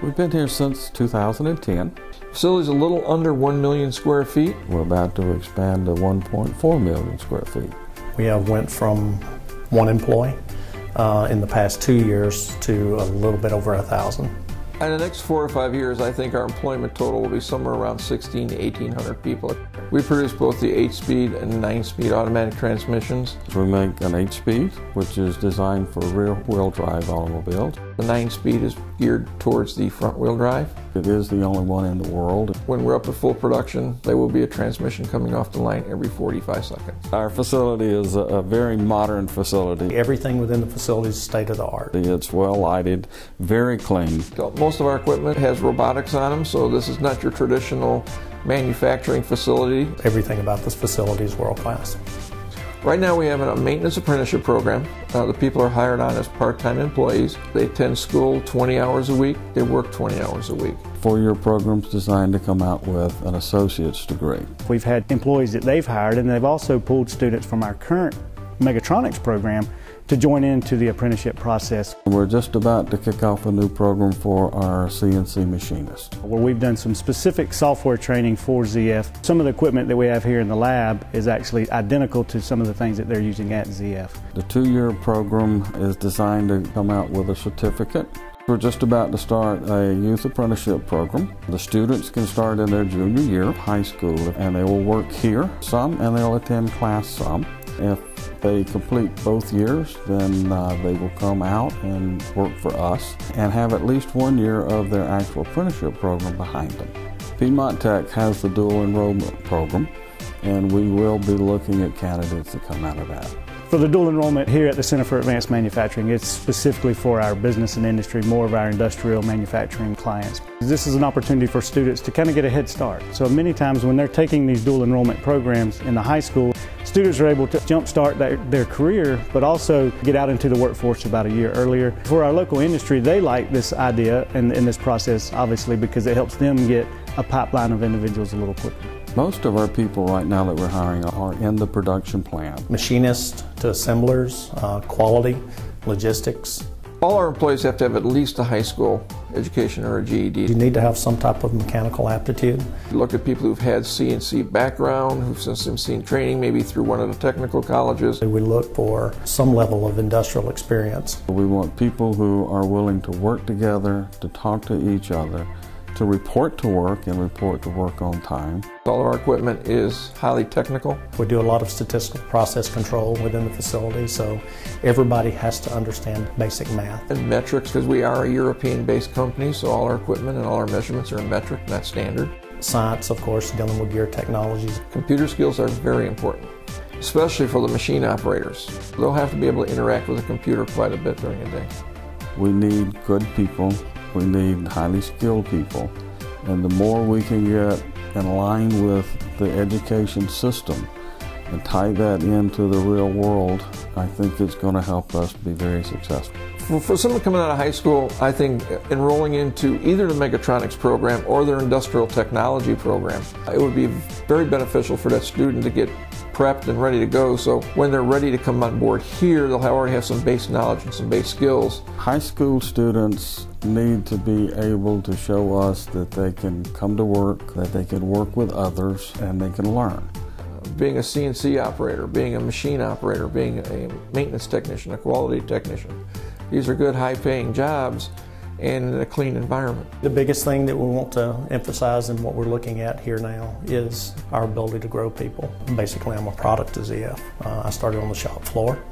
We've been here since 2010. Facility's a little under 1 million square feet. We're about to expand to 1.4 million square feet. We have went from 1 employee in the past 2 years to a little bit over 1,000. In the next 4 or 5 years, I think our employment total will be somewhere around 1,600 to 1,800 people. We produce both the 8-speed and 9-speed automatic transmissions. We make an 8-speed, which is designed for rear-wheel drive automobiles. The 9-speed is geared towards the front-wheel drive. It is the only one in the world. When we're up to full production, there will be a transmission coming off the line every 45 seconds. Our facility is a very modern facility. Everything within the facility is state-of-the-art. It's well lighted, very clean. Most of our equipment has robotics on them, so this is not your traditional manufacturing facility. Everything about this facility is world-class. Right now we have a maintenance apprenticeship program. The people are hired on as part-time employees. They attend school 20 hours a week. They work 20 hours a week. 4-year program's designed to come out with an associate's degree. We've had employees that they've hired, and they've also pulled students from our current mechatronics program to join into the apprenticeship process. We're just about to kick off a new program for our CNC machinist, where we've done some specific software training for ZF. Some of the equipment that we have here in the lab is actually identical to some of the things that they're using at ZF. The 2-year program is designed to come out with a certificate. We're just about to start a youth apprenticeship program. The students can start in their junior year of high school, and they will work here some, and they'll attend class some. If they complete both years, then they will come out and work for us and have at least 1 year of their actual apprenticeship program behind them. Piedmont Tech has the dual enrollment program, and we will be looking at candidates that come out of that. For the dual enrollment here at the Center for Advanced Manufacturing, it's specifically for our business and industry, more of our industrial manufacturing clients. This is an opportunity for students to kind of get a head start. So many times when they're taking these dual enrollment programs in the high school, students are able to jumpstart their career, but also get out into the workforce about a year earlier. For our local industry, they like this idea and this process, obviously, because it helps them get a pipeline of individuals a little quicker. Most of our people right now that we're hiring are in the production plant. Machinists to assemblers, quality, logistics. All our employees have to have at least a high school education or a GED. You need to have some type of mechanical aptitude. You look at people who've had CNC background, who've since seen training maybe through one of the technical colleges. We look for some level of industrial experience. We want people who are willing to work together, to talk to each other, to report to work and report to work on time. All of our equipment is highly technical. We do a lot of statistical process control within the facility, so everybody has to understand basic math. And metrics, because we are a European-based company, so all our equipment and all our measurements are in metric, not standard. Science, of course, dealing with gear technologies. Computer skills are very important, especially for the machine operators. They'll have to be able to interact with a computer quite a bit during a day. We need good people. We need highly skilled people, and the more we can get in line with the education system and tie that into the real world, I think it's going to help us be very successful. For someone coming out of high school, I think enrolling into either the mechatronics program or their industrial technology program, it would be very beneficial for that student to get prepped and ready to go, so when they're ready to come on board here, they'll already have some base knowledge and some base skills. High school students need to be able to show us that they can come to work, that they can work with others, and they can learn. Being a CNC operator, being a machine operator, being a maintenance technician, a quality technician, these are good high-paying jobs and in a clean environment. The biggest thing that we want to emphasize and what we're looking at here now is our ability to grow people. Basically, I'm a product of ZF. I started on the shop floor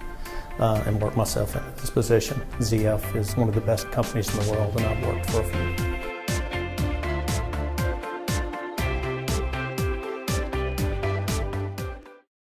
and worked myself into this position. ZF is one of the best companies in the world, and I've worked for a few.